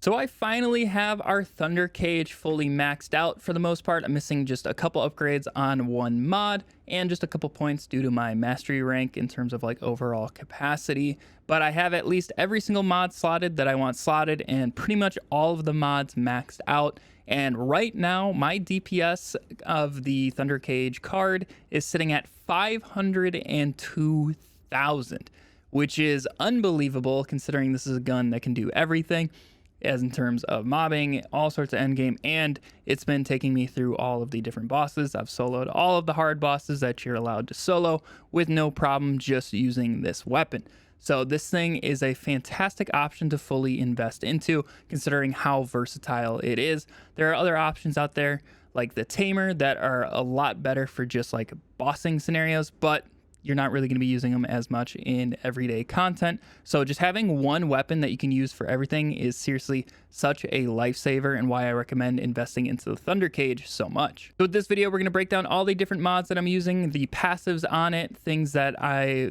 So I finally have our Thunder Cage fully maxed out for the most part. I'm missing just a couple upgrades on one mod and just a couple points due to my mastery rank in terms of like overall capacity. But I have at least every single mod slotted that I want slotted and pretty much all of the mods maxed out. And right now my DPS of the Thunder Cage card is sitting at 502,000, which is unbelievable considering this is a gun that can do everything as in terms of mobbing, all sorts of endgame, and it's been taking me through all of the different bosses. I've soloed all of the hard bosses that you're allowed to solo with no problem just using this weapon. So this thing is a fantastic option to fully invest into considering how versatile it is. There are other options out there like the Tamer that are a lot better for just like bossing scenarios, but you're not really going to be using them as much in everyday content. So just having one weapon that you can use for everything is seriously such a lifesaver and why I recommend investing into the Thunder Cage so much. So with this video, we're going to break down all the different mods that I'm using, the passives on it, things that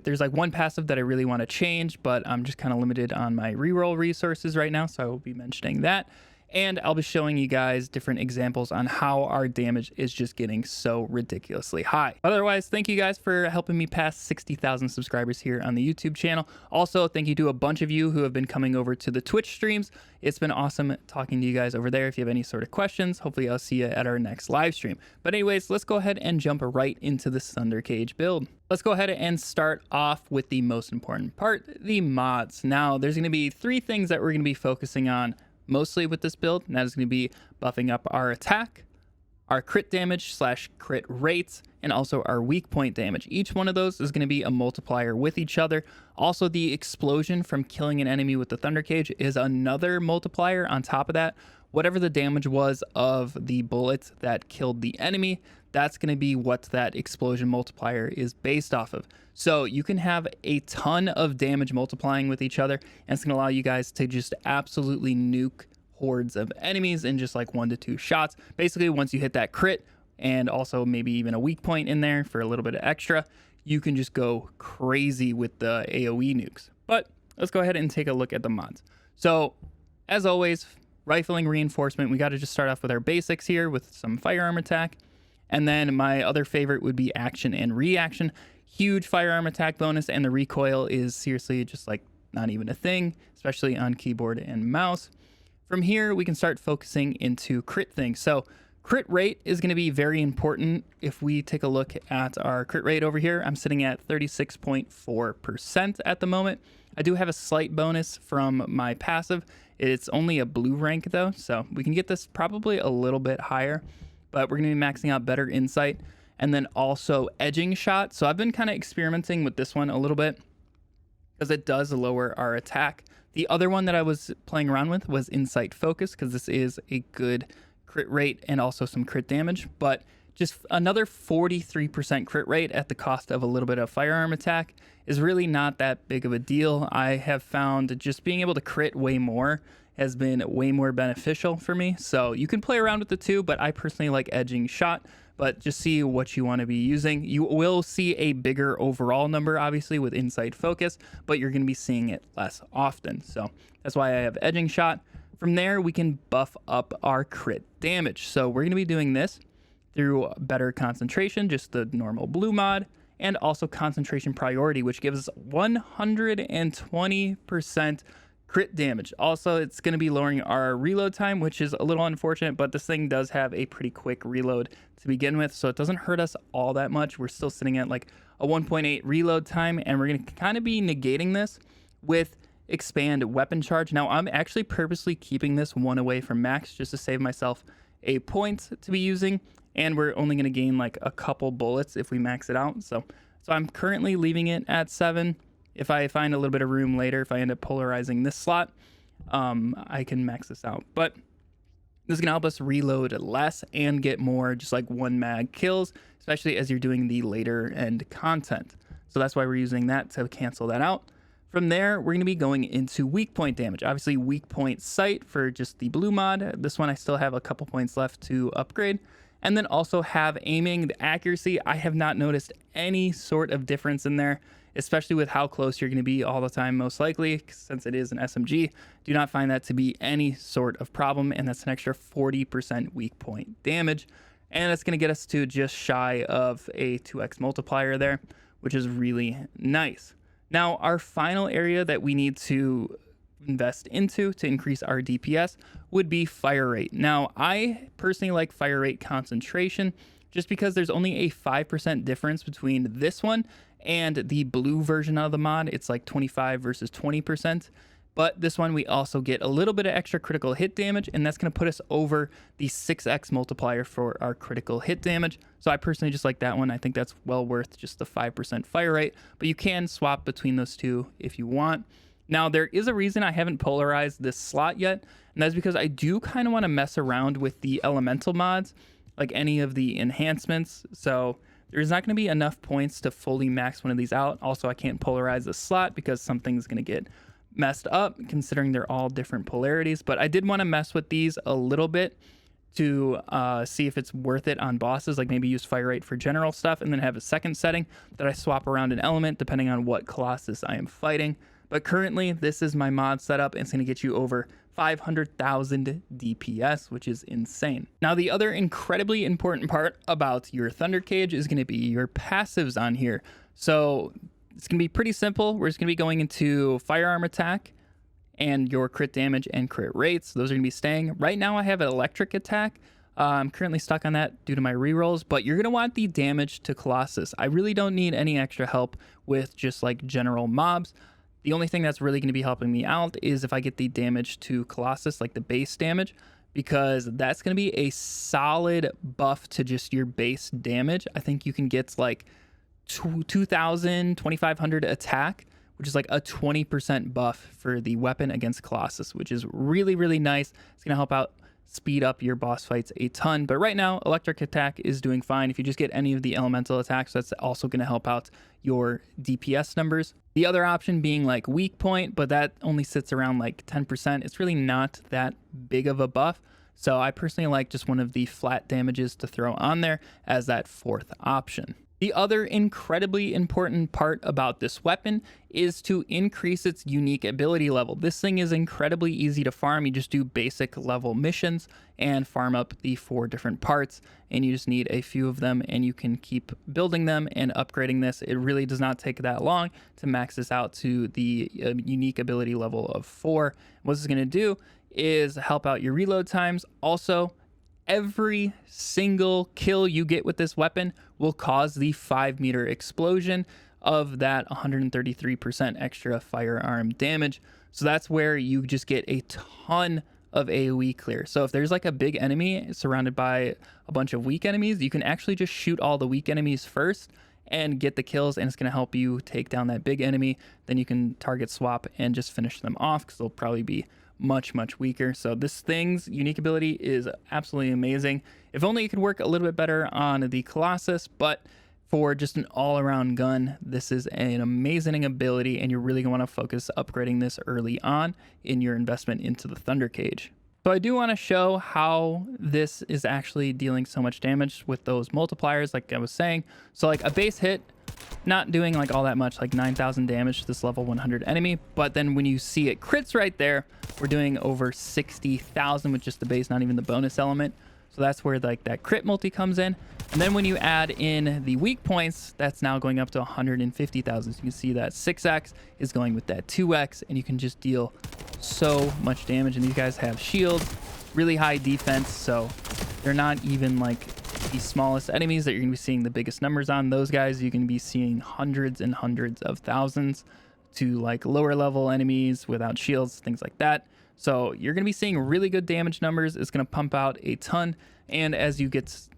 there's like one passive that I really want to change, but I'm just kind of limited on my reroll resources right now. So I will be mentioning that. And I'll be showing you guys different examples on how our damage is just getting so ridiculously high. Otherwise, thank you guys for helping me pass 60,000 subscribers here on the YouTube channel. Also, thank you to a bunch of you who have been coming over to the Twitch streams. It's been awesome talking to you guys over there. If you have any sort of questions, hopefully I'll see you at our next live stream. But anyways, let's go ahead and jump right into the Thunder Cage build. Let's go ahead and start off with the most important part, the mods. Now, there's going to be three things that we're going to be focusing on mostly with this build, and that is going to be buffing up our attack, our crit damage / crit rates, and also our weak point damage. Each one of those is going to be a multiplier with each other. Also, the explosion from killing an enemy with the Thunder Cage is another multiplier on top of that. Whatever the damage was of the bullet that killed the enemy, that's going to be what that explosion multiplier is based off of. So you can have a ton of damage multiplying with each other, and it's going to allow you guys to just absolutely nuke hordes of enemies in just like 1 to 2 shots. Basically, once you hit that crit and also maybe even a weak point in there for a little bit of extra, you can just go crazy with the AoE nukes. But let's go ahead and take a look at the mods. So as always, rifling reinforcement, we got to just start off with our basics here with some firearm attack. And then my other favorite would be action and reaction. Huge firearm attack bonus, and the recoil is seriously just like not even a thing, especially on keyboard and mouse. From here, we can start focusing into crit things. So crit rate is going to be very important. If we take a look at our crit rate over here, I'm sitting at 36.4% at the moment. I do have a slight bonus from my passive. It's only a blue rank though, so we can get this probably a little bit higher, but we're going to be maxing out better insight and then also edging shot. So I've been kind of experimenting with this one a little bit because it does lower our attack. The other one that I was playing around with was insight focus because this is a good crit rate and also some crit damage, but just another 43% crit rate at the cost of a little bit of firearm attack is really not that big of a deal. I have found just being able to crit way more has been way more beneficial for me. So you can play around with the two, but I personally like edging shot, but just see what you want to be using. You will see a bigger overall number, obviously, with insight focus, but you're going to be seeing it less often. So that's why I have edging shot. From there, we can buff up our crit damage. So we're going to be doing this through better concentration, just the normal blue mod, and also concentration priority, which gives us 120% crit damage. Also, it's going to be lowering our reload time, which is a little unfortunate, but this thing does have a pretty quick reload to begin with, so it doesn't hurt us all that much. We're still sitting at like a 1.8 reload time, and we're going to kind of be negating this with expand weapon charge. Now, I'm actually purposely keeping this one away from max just to save myself a point to be using, and we're only going to gain like a couple bullets if we max it out. So I'm currently leaving it at 7. If I find a little bit of room later, if I end up polarizing this slot, I can max this out. But this is going to help us reload less and get more just like one mag kills, especially as you're doing the later end content. So that's why we're using that to cancel that out. From there, we're going to be going into weak point damage. Obviously, weak point sight for just the blue mod. This one I still have a couple points left to upgrade. And then also have aiming. The accuracy, I have not noticed any sort of difference in there, especially with how close you're going to be all the time, most likely, since it is an SMG. Do not find that to be any sort of problem, and that's an extra 40% weak point damage. And that's going to get us to just shy of a 2x multiplier there, which is really nice. Now, our final area that we need to invest into to increase our DPS would be fire rate. Now, I personally like fire rate concentration just because there's only a 5% difference between this one and the blue version of the mod. It's like 25 versus 20%. But this one, we also get a little bit of extra critical hit damage, and that's going to put us over the 6x multiplier for our critical hit damage. So I personally just like that one. I think that's well worth just the 5% fire rate, but you can swap between those two if you want. Now, there is a reason I haven't polarized this slot yet, and that's because I do kind of want to mess around with the elemental mods, like any of the enhancements. So there's not going to be enough points to fully max one of these out. Also, I can't polarize the slot because something's going to get messed up considering they're all different polarities. But I did want to mess with these a little bit to see if it's worth it on bosses, like maybe use fire rate for general stuff and then have a second setting that I swap around an element depending on what Colossus I am fighting. But currently, this is my mod setup, and it's going to get you over 500,000 DPS, which is insane. Now, the other incredibly important part about your Thunder Cage is going to be your passives on here. So it's going to be pretty simple. We're just going to be going into firearm attack and your crit damage and crit rates. Those are going to be staying. Right now, I have an electric attack. I'm currently stuck on that due to my rerolls, but you're going to want the damage to Colossus. I really don't need any extra help with just like general mobs. The only thing that's really going to be helping me out is if I get the damage to Colossus, like the base damage, because that's going to be a solid buff to just your base damage. I think you can get like 2,000, 2,500 attack, which is like a 20% buff for the weapon against Colossus, which is really, really nice. It's going to help out speed up your boss fights a ton. But right now, electric attack is doing fine. If you just get any of the elemental attacks, that's also going to help out your DPS numbers. The other option being like weak point, but that only sits around like 10%. It's really not that big of a buff. So I personally like just one of the flat damages to throw on there as that fourth option. The other incredibly important part about this weapon is to increase its unique ability level. This thing is incredibly easy to farm. You just do basic level missions and farm up the 4 different parts, and you just need a few of them, and you can keep building them and upgrading this. It really does not take that long to max this out to the unique ability level of 4. What this is going to do is help out your reload times. Also, every single kill you get with this weapon will cause the 5-meter explosion of that 133% extra firearm damage. So that's where you just get a ton of AoE clear. So if there's like a big enemy surrounded by a bunch of weak enemies, you can actually just shoot all the weak enemies first and get the kills, and it's going to help you take down that big enemy. Then you can target swap and just finish them off because they'll probably be much weaker. So this thing's unique ability is absolutely amazing. If only it could work a little bit better on the Colossus, but for just an all-around gun, this is an amazing ability, and you're really going to want to focus upgrading this early on in your investment into the Thunder Cage. So I do want to show how this is actually dealing so much damage with those multipliers, like I was saying. So like a base hit, not doing like all that much, like 9,000 damage to this level 100 enemy. But then when you see it crits right there, we're doing over 60,000 with just the base, not even the bonus element. So that's where like that crit multi comes in. And then when you add in the weak points, that's now going up to 150,000. So you can see that 6x is going with that 2x, and you can just deal so much damage. And these guys have shields, really high defense, so they're not even like the smallest enemies that you're going to be seeing the biggest numbers on. Those guys you can be seeing hundreds and hundreds of thousands to like lower level enemies without shields, things like that. So you're going to be seeing really good damage numbers. It's going to pump out a ton, and as you get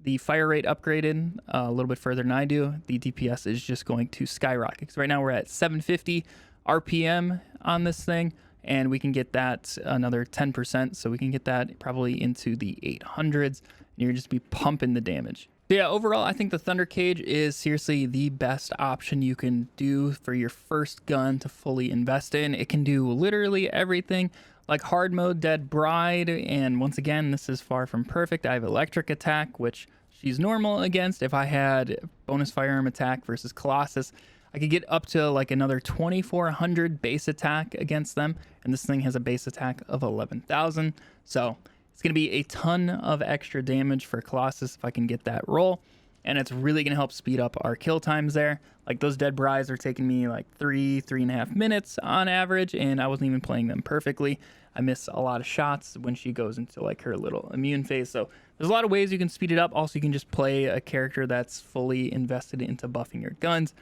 the fire rate upgraded a little bit further than I do, the DPS is just going to skyrocket. Because right now we're at 750 RPM on this thing, and we can get that another 10%, so we can get that probably into the 800s, and you're just be pumping the damage. So yeah, overall, I think the Thunder Cage is seriously the best option you can do for your first gun to fully invest in. It can do literally everything. Like hard mode Dead Bride, and once again, this is far from perfect. I have electric attack, which she's normal against. If I had bonus firearm attack versus Colossus, I could get up to like another 2400 base attack against them, and this thing has a base attack of 11,000. So it's going to be a ton of extra damage for Colossus if I can get that roll, and it's really going to help speed up our kill times there. Like those Dead Brides are taking me like 3.5 minutes on average, and I wasn't even playing them perfectly. I miss a lot of shots when she goes into like her little immune phase. So there's a lot of ways you can speed it up. Also, you can just play a character that's fully invested into buffing your guns.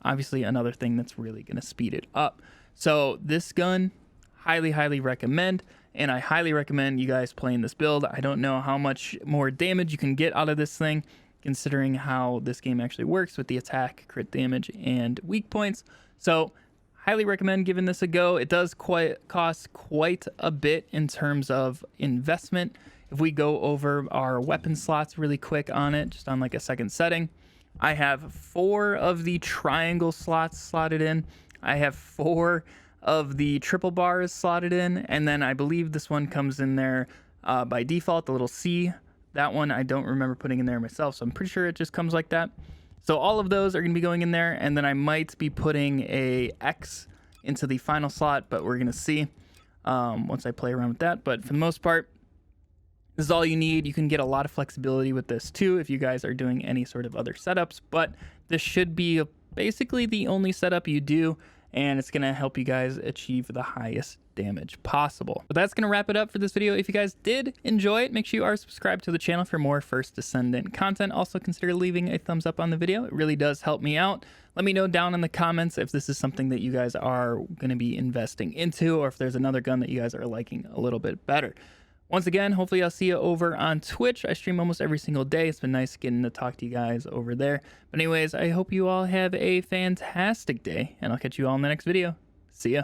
Obviously, another thing that's really going to speed it up. So this gun, highly recommend, and I highly recommend you guys playing this build. I don't know how much more damage you can get out of this thing, considering how this game actually works with the attack, crit damage, and weak points. So highly recommend giving this a go. It does cost quite a bit in terms of investment. If we go over our weapon slots really quick on it, just on like a second setting, I have 4 of the triangle slots slotted in. I have 4 of the triple bars slotted in, and then I believe this one comes in there by default, the little C. That one I don't remember putting in there myself, so I'm pretty sure it just comes like that. So all of those are going to be going in there, and then I might be putting a X into the final slot, but we're going to see once I play around with that. But for the most part, this is all you need. You can get a lot of flexibility with this too if you guys are doing any sort of other setups, but this should be basically the only setup you do, and it's going to help you guys achieve the highest damage possible. But that's going to wrap it up for this video. If you guys did enjoy it, make sure you are subscribed to the channel for more First Descendant content. Also consider leaving a thumbs up on the video. It really does help me out. Let me know down in the comments if this is something that you guys are going to be investing into, or if there's another gun that you guys are liking a little bit better. Once again, hopefully I'll see you over on Twitch. I stream almost every single day. It's been nice getting to talk to you guys over there. But anyways, I hope you all have a fantastic day, and I'll catch you all in the next video. See ya.